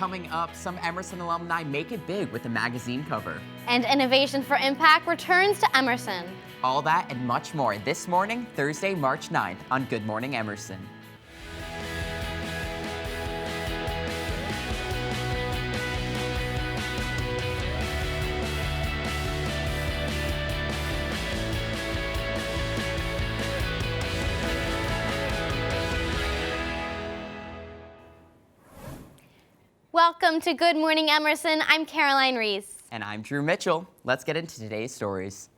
Coming up, some Emerson alumni make it big with a magazine cover. And Innovation for Impact returns to Emerson. All that and much more this morning, Thursday, March 9th on Good Morning Emerson. Welcome to Good Morning Emerson. I'm Caroline Reese. And I'm Drew Mitchell. Let's get into today's stories.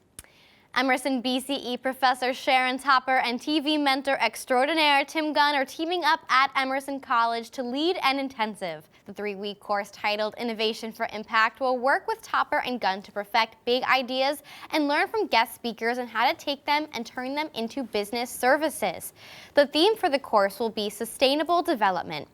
Emerson BCE professor Sharon Topper and TV mentor extraordinaire Tim Gunn are teaming up at Emerson College to lead an intensive. The 3-week course titled Innovation for Impact will work with Topper and Gunn to perfect big ideas and learn from guest speakers on how to take them and turn them into business services. The theme for the course will be sustainable development.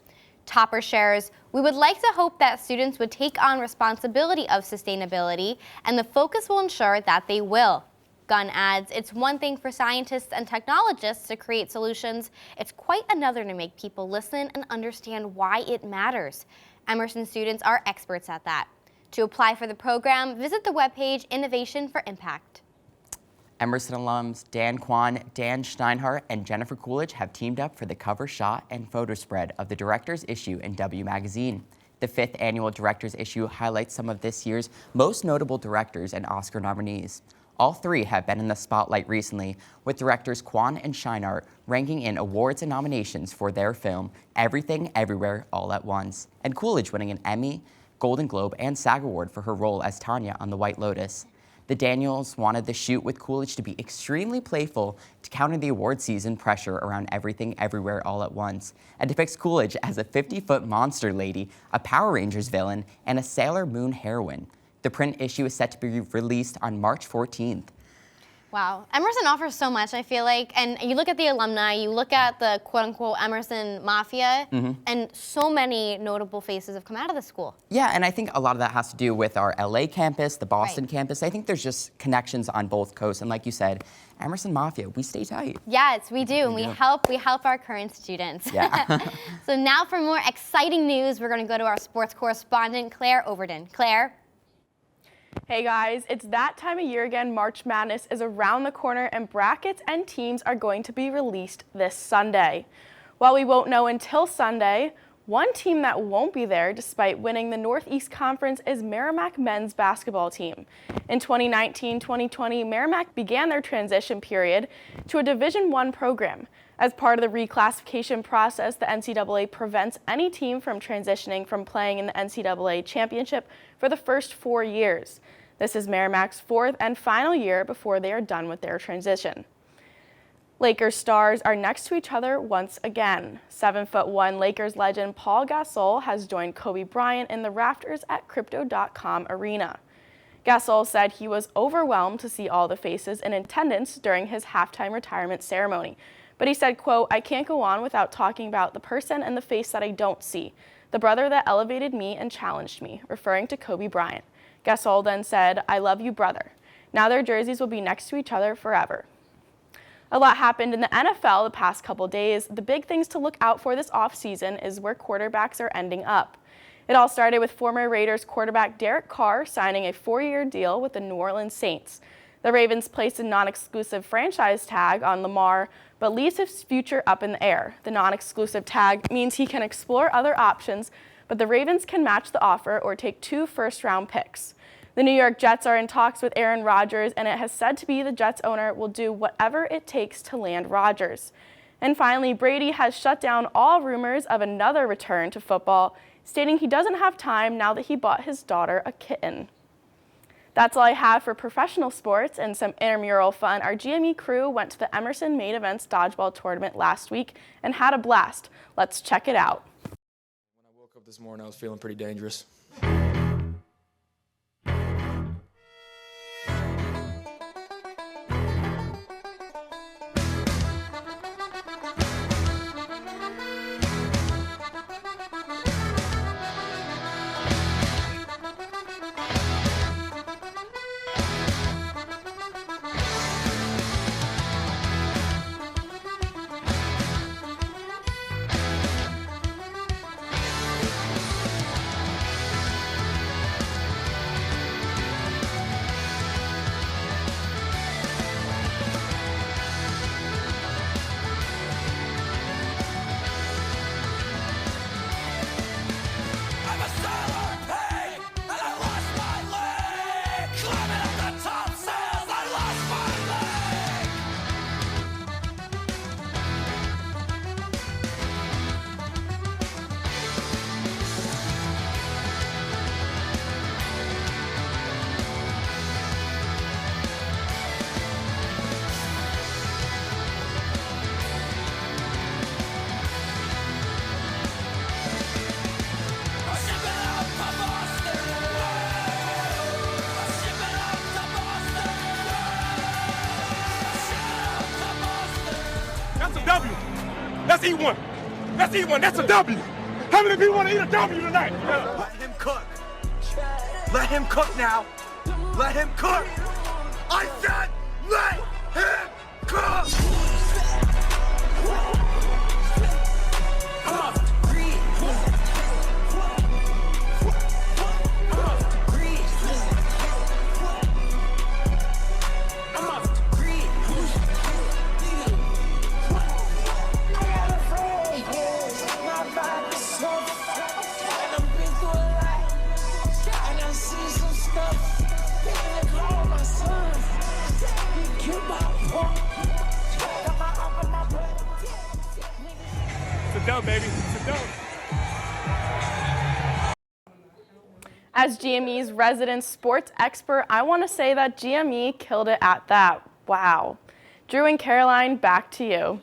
Topper shares, "We would like to hope that students would take on responsibility of sustainability, and the focus will ensure that they will." Gunn adds, "It's one thing for scientists and technologists to create solutions. It's quite another to make people listen and understand why it matters. Emerson students are experts at that." To apply for the program, visit the webpage Innovation for Impact. Emerson alums Dan Kwan, Dan Steinhardt, and Jennifer Coolidge have teamed up for the cover shot and photo spread of the Director's issue in W Magazine. The 5th annual Director's issue highlights some of this year's most notable directors and Oscar nominees. All three have been in the spotlight recently, with directors Kwan and Steinhardt ranking in awards and nominations for their film, Everything Everywhere All at Once, and Coolidge winning an Emmy, Golden Globe, and SAG Award for her role as Tanya on The White Lotus. The Daniels wanted the shoot with Coolidge to be extremely playful to counter the award season pressure around Everything Everywhere All at Once, and depicts Coolidge as a 50-foot monster lady, a Power Rangers villain, and a Sailor Moon heroine. The print issue is set to be released on March 14th. Wow. Emerson offers so much, I feel like. And you look at the alumni, you look at the quote-unquote Emerson Mafia, and so many notable faces have come out of the school. Yeah, and I think a lot of that has to do with our LA campus, the Boston campus. I think there's just connections on both coasts. And like you said, Emerson Mafia, we stay tight. Yes, we do. And we help our current students. Yeah. So now for more exciting news, we're going to go to our sports correspondent, Claire Overton. Claire? Hey guys, it's that time of year again. March Madness is around the corner and brackets and teams are going to be released this Sunday. While we won't know until Sunday, one team that won't be there despite winning the Northeast Conference is Merrimack men's basketball team. In 2019-2020, Merrimack began their transition period to a Division I program. As part of the reclassification process, the NCAA prevents any team from transitioning from playing in the NCAA championship for the first 4 years. This is Merrimack's 4th and final year before they are done with their transition. Lakers stars are next to each other once again. 7'1" Lakers legend Paul Gasol has joined Kobe Bryant in the rafters at Crypto.com Arena. Gasol said he was overwhelmed to see all the faces in attendance during his halftime retirement ceremony. But he said, quote, "I can't go on without talking about the person and the face that I don't see, the brother that elevated me and challenged me," referring to Kobe Bryant. Gasol then said, "I love you, brother." Now their jerseys will be next to each other forever. A lot happened in the NFL the past couple days. The big things to look out for this offseason is where quarterbacks are ending up. It all started with former Raiders quarterback Derek Carr signing a 4-year deal with the New Orleans Saints. The Ravens placed a non-exclusive franchise tag on Lamar, but leaves his future up in the air. The non-exclusive tag means he can explore other options, but the Ravens can match the offer or take 2 first-round picks. The New York Jets are in talks with Aaron Rodgers, and it has said to be the Jets owner will do whatever it takes to land Rodgers. And finally, Brady has shut down all rumors of another return to football, stating he doesn't have time now that he bought his daughter a kitten. That's all I have for professional sports and some intramural fun. Our GME crew went to the Emerson Main Events Dodgeball Tournament last week and had a blast. Let's check it out. When I woke up this morning, I was feeling pretty dangerous. Let's eat one. Let's eat one. That's a W. How many people want to eat a W tonight? Let him cook. Let him cook now. Let him cook. I said let him cook. Sit down, baby. Sit down. As GME's resident sports expert, I want to say that GME killed it at that. Wow. Drew and Caroline, back to you.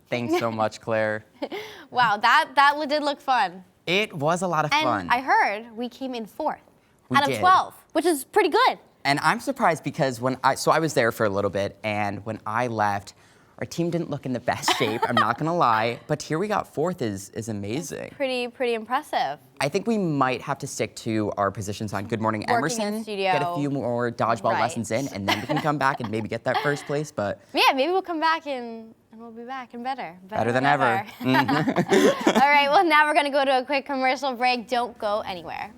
Thanks so much, Claire. Wow, that did look fun. It was a lot of fun. And I heard we came in 4th We out of did. 12, which is pretty good. And I'm surprised because I was there for a little bit, and when I left, our team didn't look in the best shape, I'm not gonna lie, but here we got 4th is amazing. Pretty impressive. I think we might have to stick to our positions on Good Morning Working in Emerson, studio. get a few more dodgeball Right. lessons in, and then we can come back and maybe get that first place, but Yeah, maybe we'll come back and we'll be back and better. better than ever. All right, well, now we're gonna go to a quick commercial break. Don't go anywhere.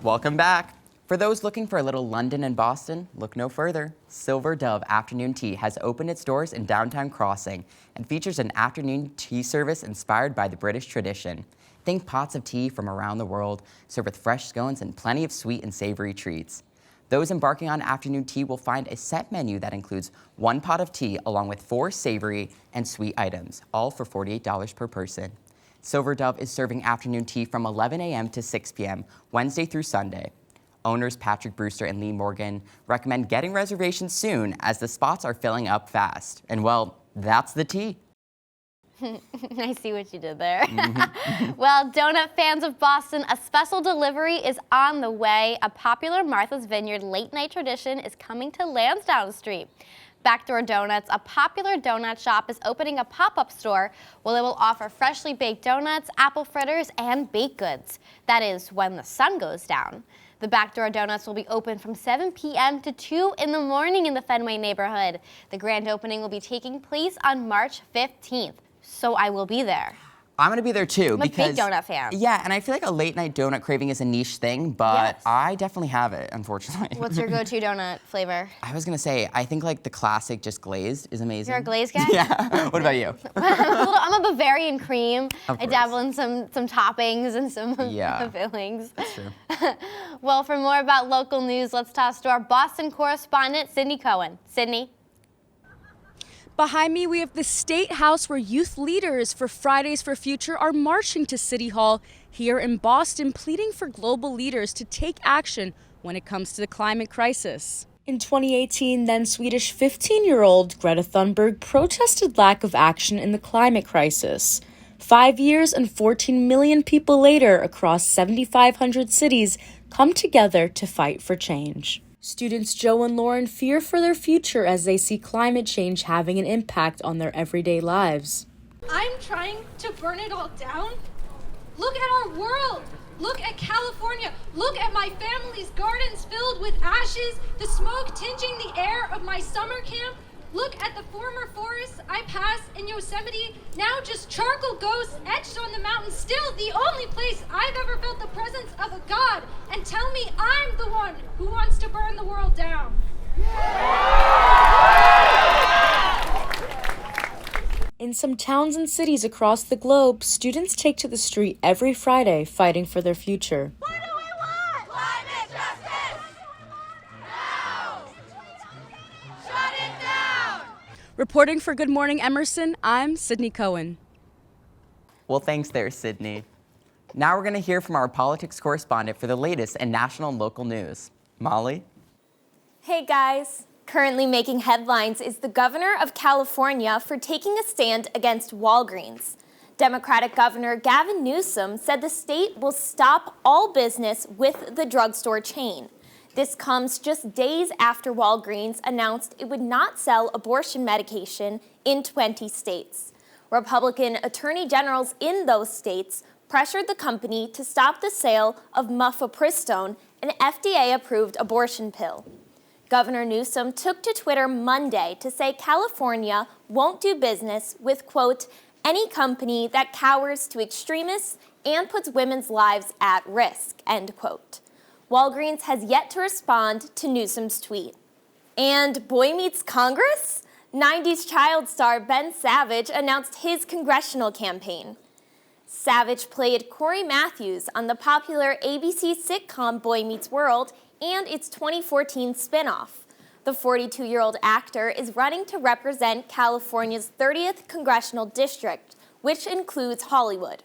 Welcome back. For those looking for a little London and Boston, look no further. Silver Dove Afternoon Tea has opened its doors in downtown Crossing and features an afternoon tea service inspired by the British tradition. Think pots of tea from around the world, served with fresh scones and plenty of sweet and savory treats. Those embarking on afternoon tea will find a set menu that includes 1 pot of tea along with 4 savory and sweet items, all for $48 per person. Silver Dove is serving afternoon tea from 11 a.m. to 6 p.m., Wednesday through Sunday. Owners Patrick Brewster and Lee Morgan recommend getting reservations soon as the spots are filling up fast. And well, that's the tea. I see what you did there. Well, donut fans of Boston, a special delivery is on the way. A popular Martha's Vineyard late-night tradition is coming to Lansdowne Street. Backdoor Donuts, a popular donut shop, is opening a pop-up store where it will offer freshly baked donuts, apple fritters, and baked goods. That is, when the sun goes down. The Backdoor Donuts will be open from 7 p.m. to 2 in the morning in the Fenway neighborhood. The grand opening will be taking place on March 15th, so I will be there. I'm gonna be there too I'm a big donut fan. Yeah, and I feel like a late night donut craving is a niche thing, but Yes. I definitely have it, unfortunately. What's your go-to donut flavor? I was gonna say, I think like the classic just glazed is amazing. You're a glazed guy? Yeah. What about you? I'm a Bavarian cream. Of I course. dabble in some toppings and some Yeah. fillings. That's true. Well, for more about local news, let's toss to our Boston correspondent, Sydney Cohen. Sydney. Behind me, we have the State House where youth leaders for Fridays for Future are marching to City Hall here in Boston, pleading for global leaders to take action when it comes to the climate crisis. In 2018, then Swedish 15-year-old Greta Thunberg protested lack of action in the climate crisis. 5 years and 14 million people later, across 7,500 cities, come together to fight for change. Students Joe and Lauren fear for their future as they see climate change having an impact on their everyday lives. I'm trying to burn it all down. Look at our world. Look at California. Look at my family's gardens filled with ashes, the smoke tinging the air of my summer camp. Look at the former forests I passed in Yosemite, now just charcoal ghosts etched on the mountains, still the only place I've ever felt the presence of a god. And tell me I'm the one who wants to burn the world down. In some towns and cities across the globe, students take to the street every Friday fighting for their future. What do we want? Climate justice! Now! Shut it down! Reporting for Good Morning Emerson, I'm Sydney Cohen. Well, thanks there, Sydney. Now we're going to hear from our politics correspondent for the latest in national and local news. Molly? Hey guys. Currently making headlines is the governor of California for taking a stand against Walgreens. Democratic Governor Gavin Newsom said the state will stop all business with the drugstore chain. This comes just days after Walgreens announced it would not sell abortion medication in 20 states. Republican attorney generals in those states pressured the company to stop the sale of mifepristone, an FDA-approved abortion pill. Governor Newsom took to Twitter Monday to say California won't do business with, quote, any company that cowers to extremists and puts women's lives at risk, end quote. Walgreens has yet to respond to Newsom's tweet. And Boy Meets Congress? 90s child star Ben Savage announced his congressional campaign. Savage played Corey Matthews on the popular ABC sitcom Boy Meets World and its 2014 spin-off. The 42-year-old actor is running to represent California's 30th congressional district, which includes Hollywood.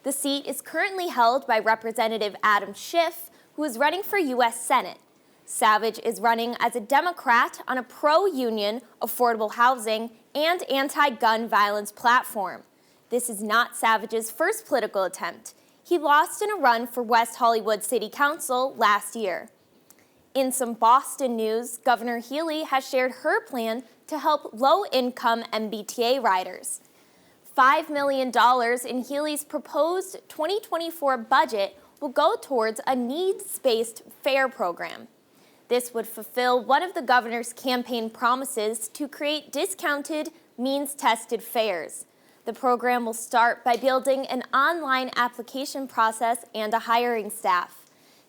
The seat is currently held by Representative Adam Schiff, who is running for U.S. Senate. Savage is running as a Democrat on a pro-union, affordable housing, and anti-gun violence platform. This is not Savage's first political attempt. He lost in a run for West Hollywood City Council last year. In some Boston news, Governor Healy has shared her plan to help low-income MBTA riders. $5 million in Healy's proposed 2024 budget will go towards a needs-based fare program. This would fulfill one of the governor's campaign promises to create discounted, means-tested fares. The program will start by building an online application process and a hiring staff.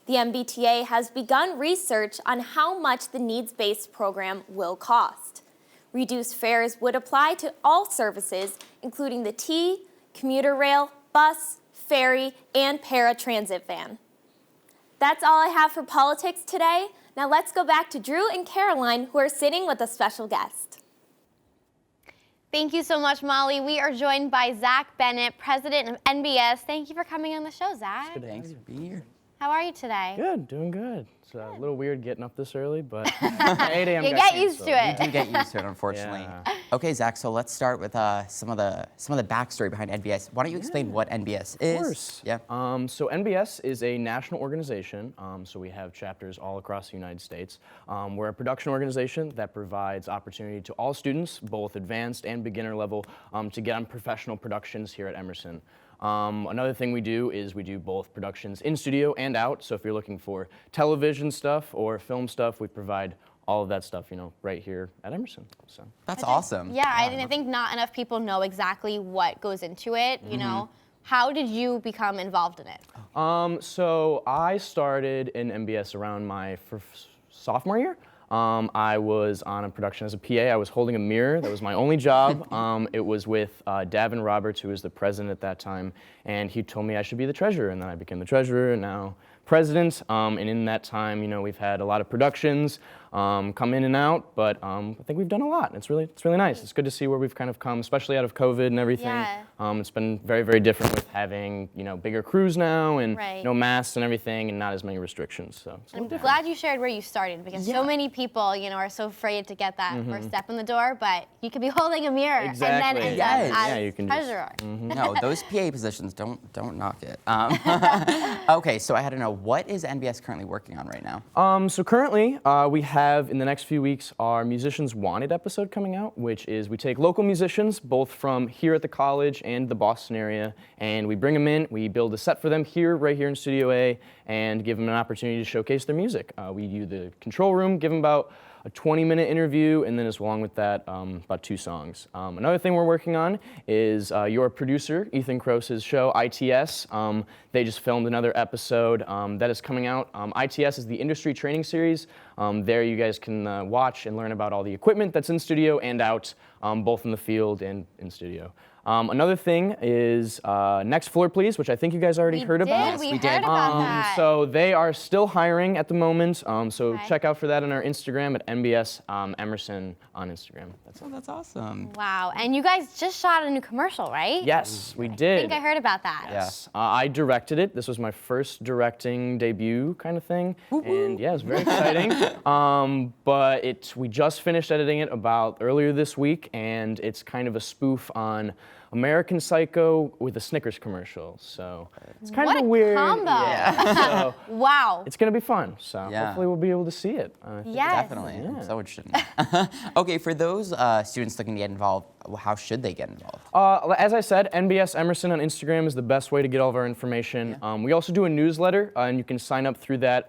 The MBTA has begun research on how much the needs-based program will cost. Reduced fares would apply to all services, including the T, commuter rail, bus, ferry, and paratransit van. That's all I have for politics today. Now let's go back to Drew and Caroline, who are sitting with a special guest. Thank you so much, Molly. We are joined by Zach Bennett, president of NBS. Thank you for coming on the show, Zach. Thanks for being here. How are you today? Good, doing good. It's a little weird getting up this early, but 8 a.m. You get used to it. You do get used to it, unfortunately. Yeah. Okay, Zach, so let's start with some of the backstory behind NBS. Why don't you explain what NBS is? Of course. Yeah. So NBS is a national organization. So we have chapters all across the United States. We're a production organization that provides opportunity to all students, both advanced and beginner level, to get on professional productions here at Emerson. Another thing we do is we do both productions in studio and out. So if you're looking for television stuff or film stuff, we provide all of that stuff, right here at Emerson. So that's awesome. Yeah, I think not enough people know exactly what goes into it. You know, how did you become involved in it? So I started in MBS around my sophomore year. I was on a production as a PA. I was holding a mirror. That was my only job. It was with Davin Roberts, who was the president at that time, and he told me I should be the treasurer, and then I became the treasurer, and now president. And in that time, we've had a lot of productions come in and out, but I think we've done a lot. It's really nice. It's good to see where we've kind of come, especially out of COVID and everything. Yeah. It's been very, very different with having bigger crews now and Right. no masks and everything, and not as many restrictions. So it's a I'm little glad you shared where you started because so many people, are so afraid to get that first step in the door, but you could be holding a mirror Exactly. and then end up as you can treasurer. No, those PA positions don't knock it. Okay, so I had to know, what is NBS currently working on right now? So currently we have have, in the next few weeks, our Musicians Wanted episode coming out, which is we take local musicians, both from here at the college and the Boston area, and we bring them in, we build a set for them here, right here in Studio A, and give them an opportunity to showcase their music. We do the control room, give them about a 20-minute interview, and then along with that, about 2 songs. Another thing we're working on is your producer, Ethan Kroos's show, ITS. They just filmed another episode that is coming out. ITS is the industry training series. There you guys can watch and learn about all the equipment that's in studio and out, both in the field and in studio. Another thing is Next Floor Please, which I think you guys already heard about. Yes, we heard about that. So they are still hiring at the moment. So check out for that on our Instagram at MBS Emerson on Instagram. That's awesome. Wow, and you guys just shot a new commercial, right? Yes, we did. I think I heard about that. Yes, I directed it. This was my first directing debut kind of thing. And yeah, it was very exciting. But we just finished editing it about earlier this week, and it's kind of a spoof on American Psycho with a Snickers commercial, so it's kind of a weird combo. Yeah. So Wow. it's gonna be fun. So hopefully we'll be able to see it. Yes. Definitely. I'm so interested in it. Okay, for those students looking to get involved, how should they get involved? As I said, NBS Emerson on Instagram is the best way to get all of our information. We also do a newsletter, and you can sign up through that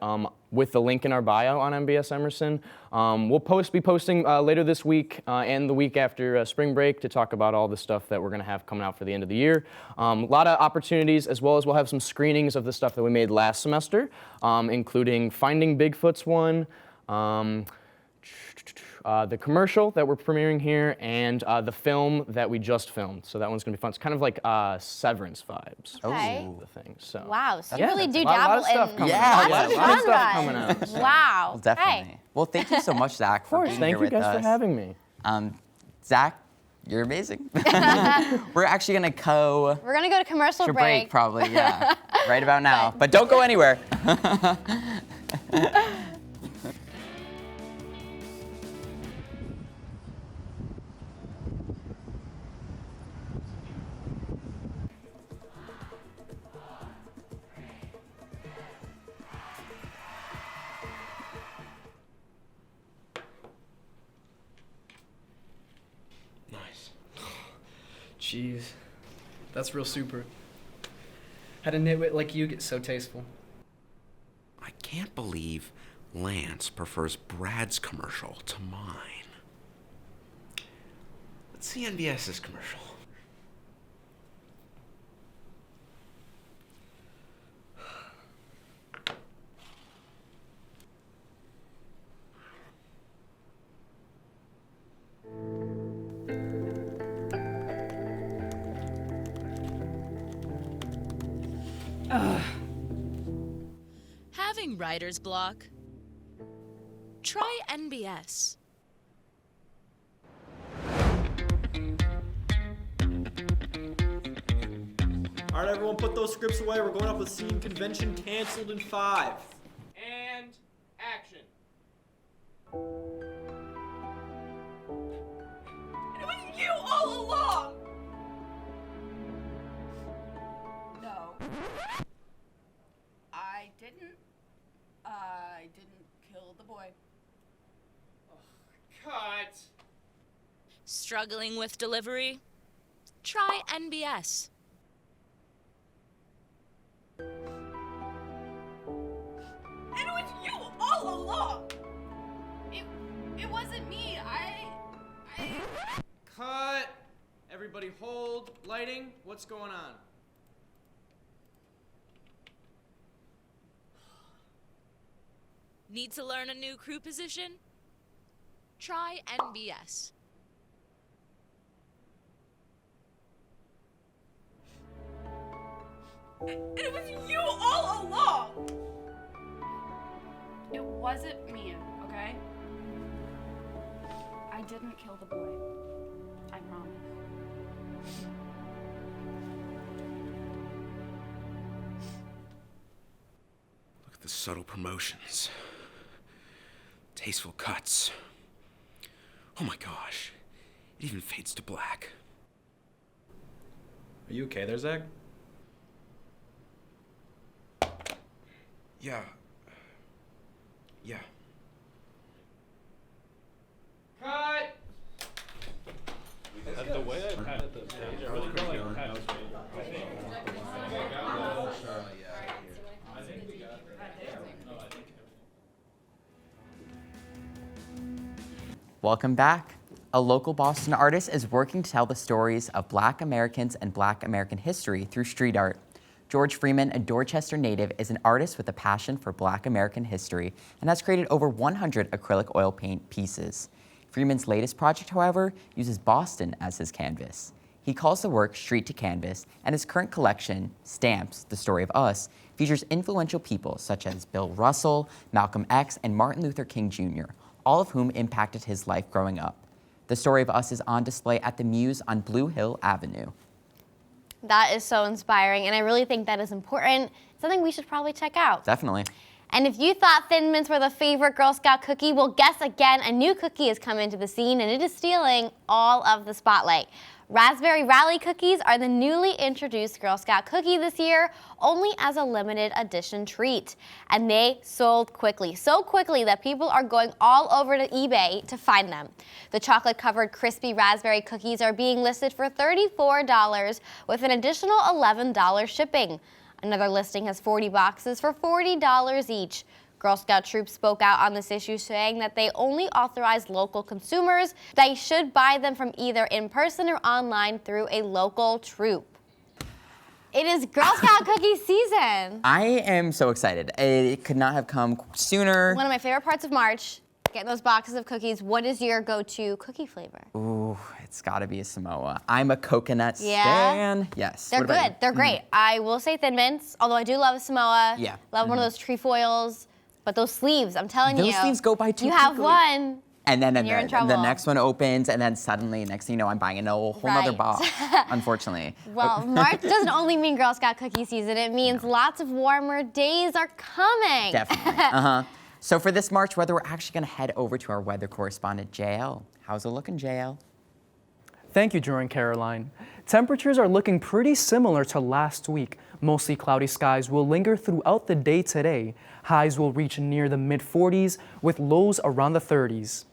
with the link in our bio on NBS Emerson. We'll be posting later this week and the week after spring break to talk about all the stuff that we're going to have coming out for the end of the year. A lot of opportunities, as well as we'll have some screenings of the stuff that we made last semester, including Finding Bigfoot's one, the commercial that we're premiering here, and the film that we just filmed. So that one's gonna be fun. It's kind of like Severance vibes. Okay. The thing. So. Wow, so you really do a lot of dabble stuff in coming Yeah, out. a A lot of stuff coming out. So. Wow. Well, definitely. Hey. Well, thank you so much, Zach, Of for course, being thank here you with guys us. for having me. Zach, you're amazing. We're actually gonna We're gonna go to commercial break probably, yeah, right about now. But don't go anywhere. Nice. Jeez, that's real super. Had a nitwit like you get so tasteful. I can't believe Lance prefers Brad's commercial to mine. Let's see NBS's commercial. Having writer's block? Try NBS. All right, everyone, put those scripts away. We're going up with scene convention canceled in 5. And action. It was you all along! No. I didn't kill the boy. Cut. Struggling with delivery? Try NBS. It was you all along! It wasn't me. I... Cut. Everybody hold. Lighting. What's going on? Need to learn a new crew position? Try NBS. It was you all along! It wasn't me, okay? I didn't kill the boy. I promise. Look at the subtle promotions. Tasteful cuts. Oh my gosh. It even fades to black. Are you okay there, Zach? Yeah. Yeah. Welcome back. A local Boston artist is working to tell the stories of Black Americans and Black American history through street art. George Freeman, a Dorchester native, is an artist with a passion for Black American history and has created over 100 acrylic oil paint pieces. Freeman's latest project, however, uses Boston as his canvas. He calls the work Street to Canvas, and his current collection, Stamps, The Story of Us, features influential people such as Bill Russell, Malcolm X, and Martin Luther King Jr., all of whom impacted his life growing up. The Story of Us is on display at the Muse on Blue Hill Avenue. That is so inspiring, and I really think that is important. Something we should probably check out. Definitely. And if you thought Thin Mints were the favorite Girl Scout cookie, well, guess again, a new cookie has come into the scene, and it is stealing all of the spotlight. Raspberry Rally cookies are the newly introduced Girl Scout cookie this year, only as a limited edition treat. And they sold quickly, so quickly that people are going all over to eBay to find them. The chocolate-covered crispy raspberry cookies are being listed for $34 with an additional $11 shipping. Another listing has 40 boxes for $40 each. Girl Scout troops spoke out on this issue, saying that they only authorize local consumers. They should buy them from either in person or online through a local troop. It is Girl Scout cookie season. I am so excited. It could not have come sooner. One of my favorite parts of March, getting those boxes of cookies. What is your go-to cookie flavor? Ooh, it's gotta be a Samoa. I'm a coconut stan. Yes. They're good. They're great. I will say Thin Mints, although I do love a Samoa. Yeah. Love one of those trefoils. But those sleeves, I'm telling you. Those sleeves go by too You quickly. have one. And then you're in trouble. the next one opens, and then suddenly, next thing you know, I'm buying a whole nother box, unfortunately. Well, March doesn't only mean Girl Scout cookie season. It means lots of warmer days are coming. Definitely. So for this March weather, we're actually going to head over to our weather correspondent, JL. How's it looking, JL? Thank you, Drew and Caroline. Temperatures are looking pretty similar to last week. Mostly cloudy skies will linger throughout the day today. Highs will reach near the mid-40s with lows around the 30s.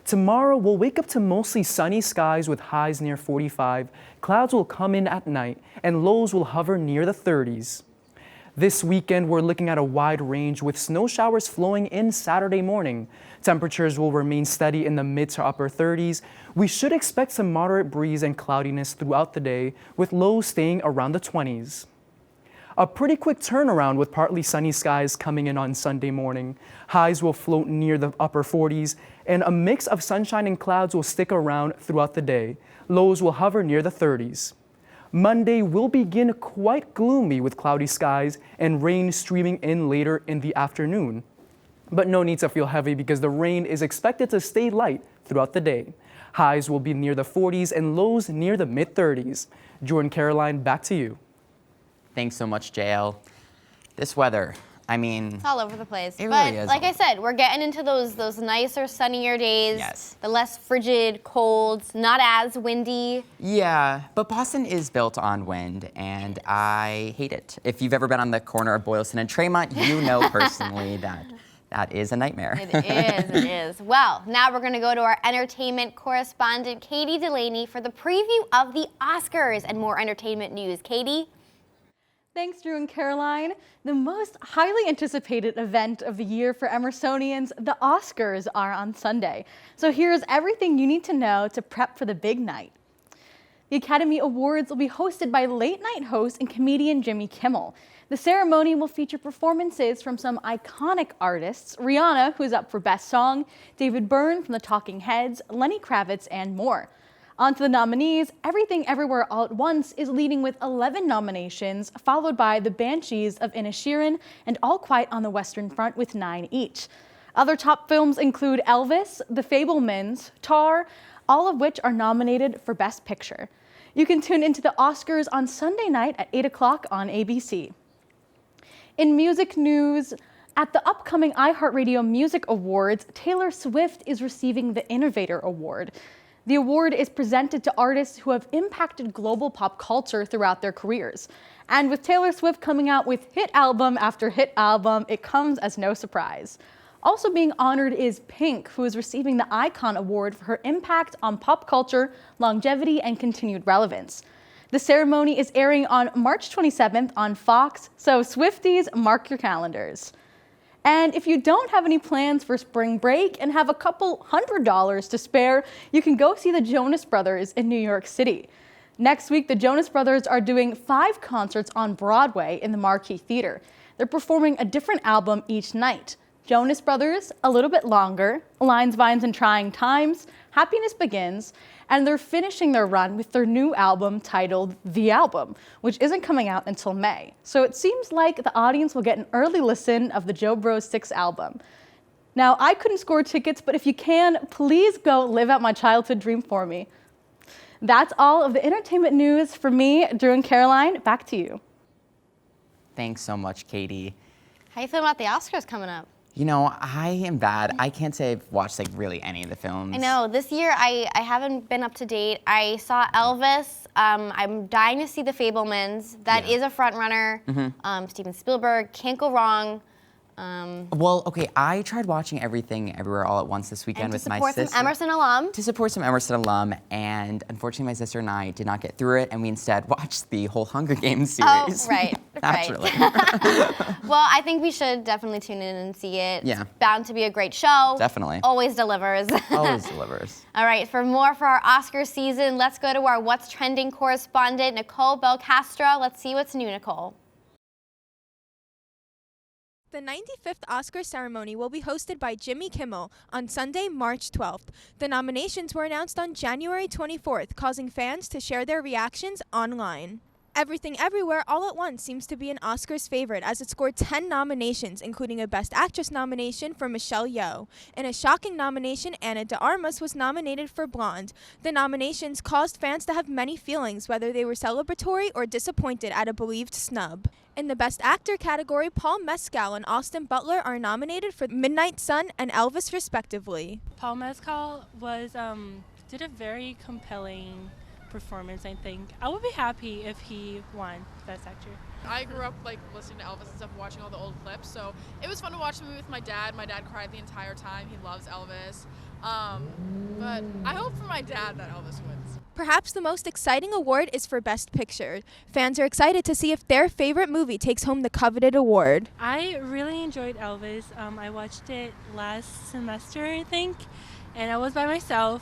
Tomorrow, we'll wake up to mostly sunny skies with highs near 45. Clouds will come in at night, and lows will hover near the 30s. This weekend, we're looking at a wide range with snow showers flowing in Saturday morning. Temperatures will remain steady in the mid to upper 30s. We should expect some moderate breeze and cloudiness throughout the day, with lows staying around the 20s. A pretty quick turnaround with partly sunny skies coming in on Sunday morning. Highs will float near the upper 40s, and a mix of sunshine and clouds will stick around throughout the day. Lows will hover near the 30s. Monday will begin quite gloomy with cloudy skies and rain streaming in later in the afternoon. But no need to feel heavy because the rain is expected to stay light throughout the day. Highs will be near the 40s and lows near the mid-30s. Drew and Caroline, back to you. Thanks so much, JL. This weather, I mean... It's all over the place. It but really is like I said, we're getting into those nicer, sunnier days. Yes. The less frigid, colds, not as windy. Yeah, but Boston is built on wind, and I hate it. If you've ever been on the corner of Boylston and Tremont, you know personally that is a nightmare. It is. Well, now we're going to go to our entertainment correspondent, Katie Delaney, for the preview of the Oscars and more entertainment news. Katie? Thanks, Drew and Caroline. The most highly anticipated event of the year for Emersonians, the Oscars, are on Sunday. So here's everything you need to know to prep for the big night. The Academy Awards will be hosted by late-night host and comedian Jimmy Kimmel. The ceremony will feature performances from some iconic artists, Rihanna, who's up for Best Song, David Byrne from the Talking Heads, Lenny Kravitz, and more. On to the nominees, Everything Everywhere All at Once is leading with 11 nominations, followed by The Banshees of Inisherin and All Quiet on the Western Front with 9 each. Other top films include Elvis, The Fabelmans, Tar, all of which are nominated for Best Picture. You can tune into the Oscars on Sunday night at 8 o'clock on ABC. In music news, at the upcoming iHeartRadio Music Awards, Taylor Swift is receiving the Innovator Award. The award is presented to artists who have impacted global pop culture throughout their careers. And with Taylor Swift coming out with hit album after hit album, it comes as no surprise. Also being honored is Pink, who is receiving the Icon Award for her impact on pop culture, longevity, and continued relevance. The ceremony is airing on March 27th on Fox, so Swifties, mark your calendars. And if you don't have any plans for spring break and have a couple $100 to spare, you can go see the Jonas Brothers in New York City. Next week, the Jonas Brothers are doing 5 concerts on Broadway in the Marquis Theater. They're performing a different album each night. Jonas Brothers, A Little Bit Longer, Lines, Vines, and Trying Times, Happiness Begins, and they're finishing their run with their new album titled The Album, which isn't coming out until May. So it seems like the audience will get an early listen of the Joe Bros 6 album. Now, I couldn't score tickets, but if you can, please go live out my childhood dream for me. That's all of the entertainment news for me, Drew and Caroline. Back to you. Thanks so much, Katie. How you feel about the Oscars coming up? You know, I am bad. I can't say I've watched like really any of the films. I know, this year I haven't been up to date. I saw Elvis. I'm dying to see The Fabelmans. That is a front runner. Steven Spielberg, can't go wrong. Well, okay, I tried watching Everything Everywhere All at Once this weekend with my sister. To support some Emerson alum. To support some Emerson alum, and unfortunately my sister and I did not get through it, and we instead watched the whole Hunger Games series. Oh, right, Naturally. Well, I think we should definitely tune in and see it. Yeah. It's bound to be a great show. Definitely. Always delivers. Always delivers. All right, for our Oscar season, let's go to our What's Trending correspondent, Nicole Belcastro. Let's see what's new, Nicole. The 95th Oscar ceremony will be hosted by Jimmy Kimmel on Sunday, March 12th. The nominations were announced on January 24th, causing fans to share their reactions online. Everything Everywhere All at Once seems to be an Oscars favorite as it scored 10 nominations, including a Best Actress nomination for Michelle Yeoh. In a shocking nomination, Ana de Armas was nominated for Blonde. The nominations caused fans to have many feelings, whether they were celebratory or disappointed at a believed snub. In the Best Actor category, Paul Mescal and Austin Butler are nominated for Midnight Sun and Elvis, respectively. Paul Mescal did a very compelling performance, I think. I would be happy if he won Best Actor. I grew up listening to Elvis and stuff, watching all the old clips, so it was fun to watch the movie with my dad. My dad cried the entire time. He loves Elvis. But I hope for my dad that Elvis wins. Perhaps the most exciting award is for Best Picture. Fans are excited to see if their favorite movie takes home the coveted award. I really enjoyed Elvis. I watched it last semester, I think, and I was by myself.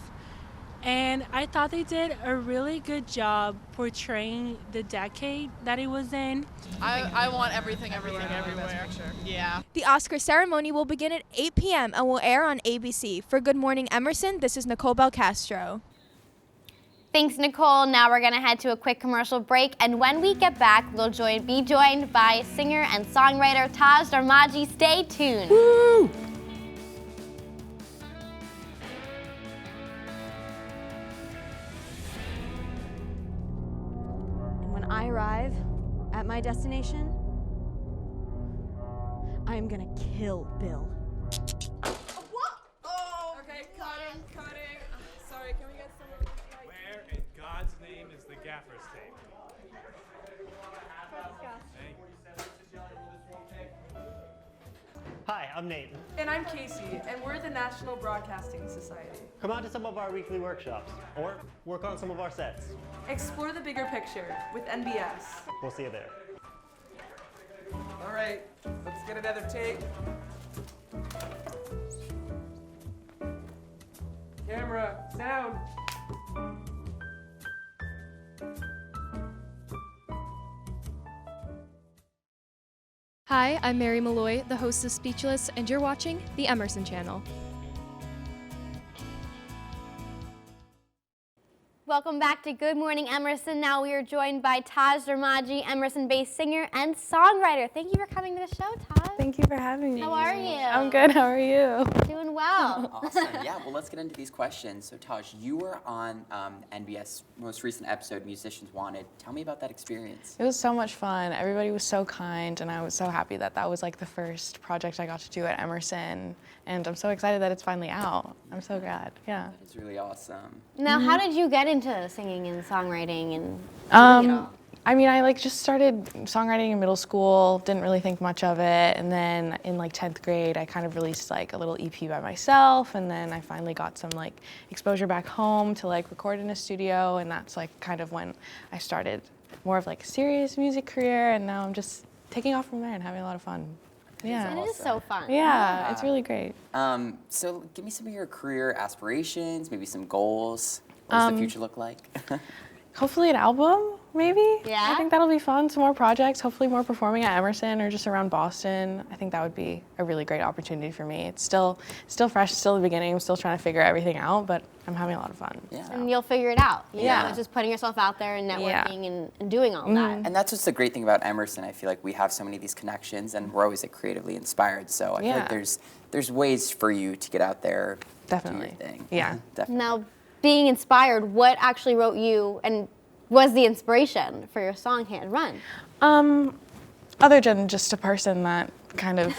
And I thought they did a really good job portraying the decade that it was in. I want everything everywhere. Yeah. The Oscar ceremony will begin at 8 p.m. and will air on ABC. For Good Morning Emerson, this is Nicole Belcastro. Thanks, Nicole. Now we're going to head to a quick commercial break, and when we get back, we'll be joined by singer and songwriter Taj Darmaji. Stay tuned. Woo! When I arrive at my destination, I am gonna kill Bill. What? Oh, okay, cutting. Sorry, can we get some of this? Where in God's name is the gaffer's tape? Hi, I'm Nate. And I'm Casey, and we're the National Broadcasting Society. Come out to some of our weekly workshops, or work on some of our sets. Explore the bigger picture with NBS. We'll see you there. All right, let's get another take. Camera, sound. Hi, I'm Mary Malloy, the host of Speechless, and you're watching the Emerson Channel. Welcome back to Good Morning Emerson. Now we are joined by Taj Darmaji, Emerson-based singer and songwriter. Thank you for coming to the show, Taj. Thank you for having me. How are you? I'm good. How are you? Doing well. Awesome. Yeah, well, let's get into these questions. So, Taj, you were on NBS most recent episode, Musicians Wanted. Tell me about that experience. It was so much fun. Everybody was so kind, and I was so happy that that was like the first project I got to do at Emerson. And I'm so excited that it's finally out. I'm so glad. Yeah. It's really awesome. Now, how did you get into singing and songwriting and I mean, I just started songwriting in middle school, didn't really think much of it, and then in 10th grade, I kind of released a little EP by myself, and then I finally got some exposure back home to record in a studio, and that's kind of when I started more of a serious music career, and now I'm just taking off from there and having a lot of fun. Yeah. And it is so fun. Yeah, it's really great. So give me some of your career aspirations, maybe some goals. What does the future look like? Hopefully an album, maybe? Yeah? I think that'll be fun. Some more projects, hopefully more performing at Emerson or just around Boston. I think that would be a really great opportunity for me. It's still fresh, still the beginning. I'm still trying to figure everything out, but I'm having a lot of fun. Yeah. And you'll figure it out. You Yeah. know, it's just putting yourself out there and networking and doing all that. And that's what's the great thing about Emerson. I feel like we have so many of these connections, and we're always creatively inspired. So I feel like there's ways for you to get out there, Definitely. do your thing. Yeah. Definitely. Now, being inspired, what actually wrote you and was the inspiration for your song Hit and Run? Other than just a person that kind of,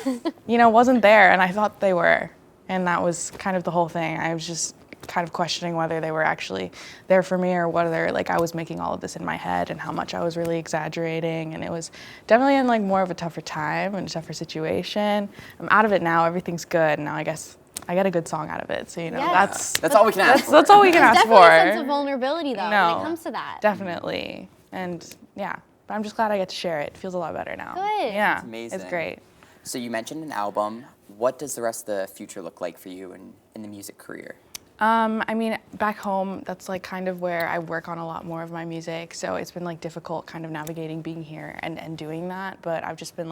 wasn't there, and I thought they were. And that was kind of the whole thing. I was just kind of questioning whether they were actually there for me or whether I was making all of this in my head and how much I was really exaggerating. And it was definitely in more of a tougher time and a tougher situation. I'm out of it now. Everything's good. Now I guess I get a good song out of it. So, that's all we can ask for. That's all we can ask for. There's definitely a sense of vulnerability, though, when it comes to that. Definitely. And yeah, but I'm just glad I get to share it. It feels a lot better now. Good. Yeah. It's amazing. It's great. So you mentioned an album. What does the rest of the future look like for you in the music career? I mean, back home, that's kind of where I work on a lot more of my music. So it's been difficult kind of navigating being here and doing that. But I've just been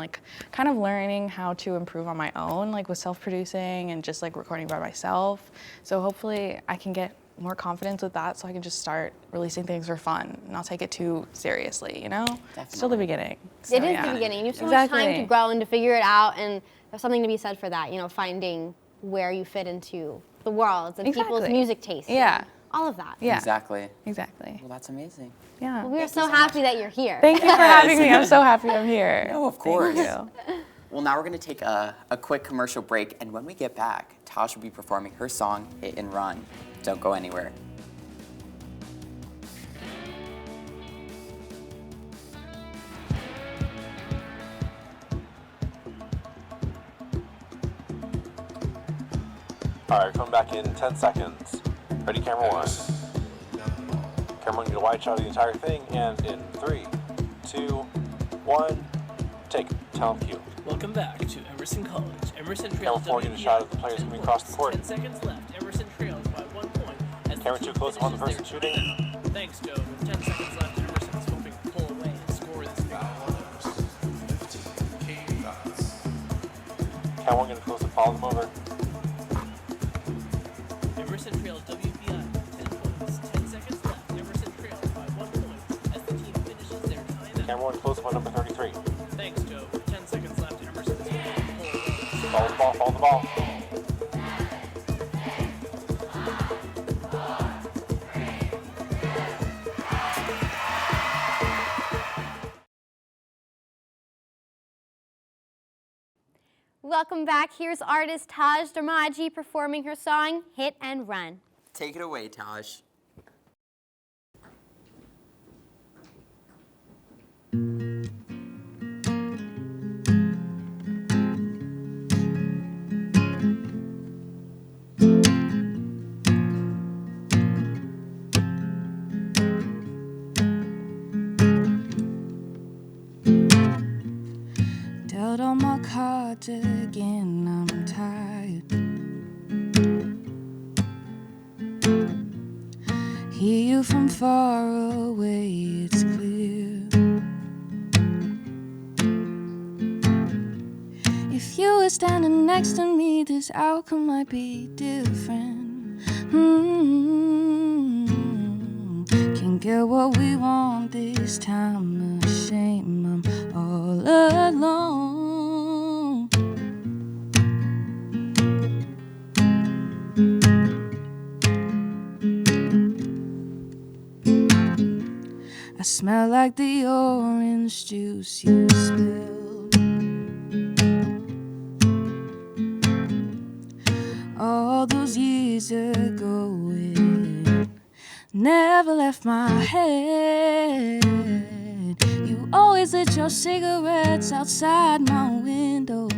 kind of learning how to improve on my own, with self-producing and just recording by myself. So hopefully I can get more confidence with that so I can just start releasing things for fun and not take it too seriously, Definitely. Still the beginning. So, It is the beginning. You have so much time to grow and to figure it out, and there's something to be said for that, finding where you fit into the world and people's music taste. Yeah. All of that. Yeah. Exactly. Exactly. Well, that's amazing. Yeah. Well, we are so happy that you're here. Thank you for having me. I'm so happy I'm here. No, of course. Thank you. Well, now we're going to take a quick commercial break, and when we get back, Tosh will be performing her song, Hit and Run. Don't go anywhere. All right, coming back in 10 seconds. Ready, camera one. Camera one, you wide shot of the entire thing, and in 3, 2, 1, take. Tell them cue. Welcome back to Emerson College. Emerson Camera trails 4, get a shot of the players coming across the court. 10 seconds left. Emerson trails by 1 point. As Camera 2, close up on the person shooting. Thanks, Joe. With 10 seconds left, Emerson is hoping to pull away and score this game. Camera 1, get a close up, follow them over. Emerson trails WBI 10 points. 10 seconds left. Emerson trails by 1 point as the team finishes their timeout. Camera 1, close up on number 33. Thanks, Joe. With 10 seconds left, Emerson is hoping to pull away. Follow the ball, follow the ball. Welcome back. Here's artist Taj Darmaji performing her song Hit and Run. Take it away, Taj. Dealt all my cards again, I'm tired. Hear you from far away, it's clear. If you were standing next to me, this outcome might be different. Can't get what we want this time, a shame I'm all alone. I smell like the orange juice you spilled. All those years ago, it never left my head. You always lit your cigarettes outside my window.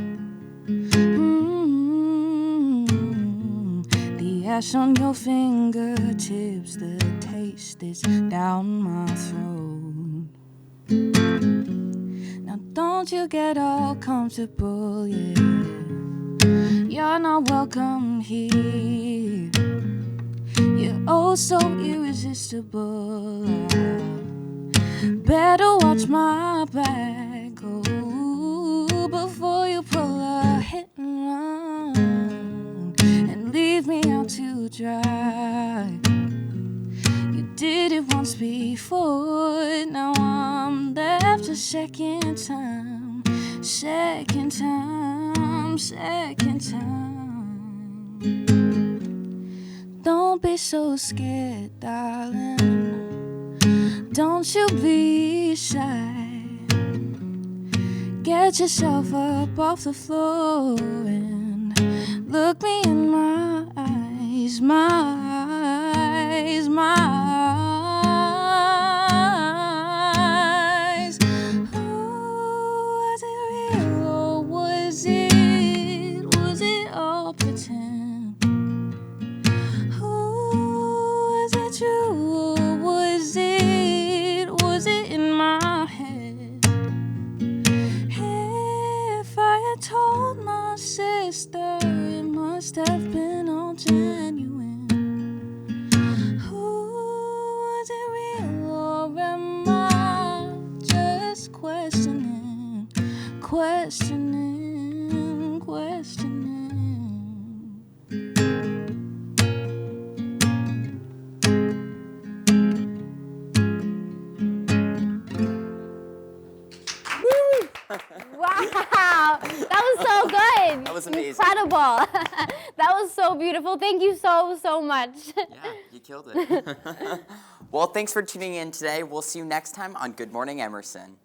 The ash on your fingertips, the taste is down my throat. Now don't you get all comfortable, yeah. You're not welcome here. You're oh so irresistible. Better watch my back, oh, before you pull a hit and run and leave me out to dry. You did it once before, now I'm left a second time, second time, second time. Don't be so scared, darling. Don't you be shy. Get yourself up off the floor and look me in my eyes, my eyes, my eyes. Oh, was it real or was it all pretend? Oh, was it true or was it in my head? If I had told my sister, it must have been all genuine. Was it real or am I just questioning, questioning, questioning? Wow, that was so good. That was amazing. Incredible. That was so beautiful. Thank you so much. Yeah, you killed it. Well, thanks for tuning in today. We'll see you next time on Good Morning Emerson.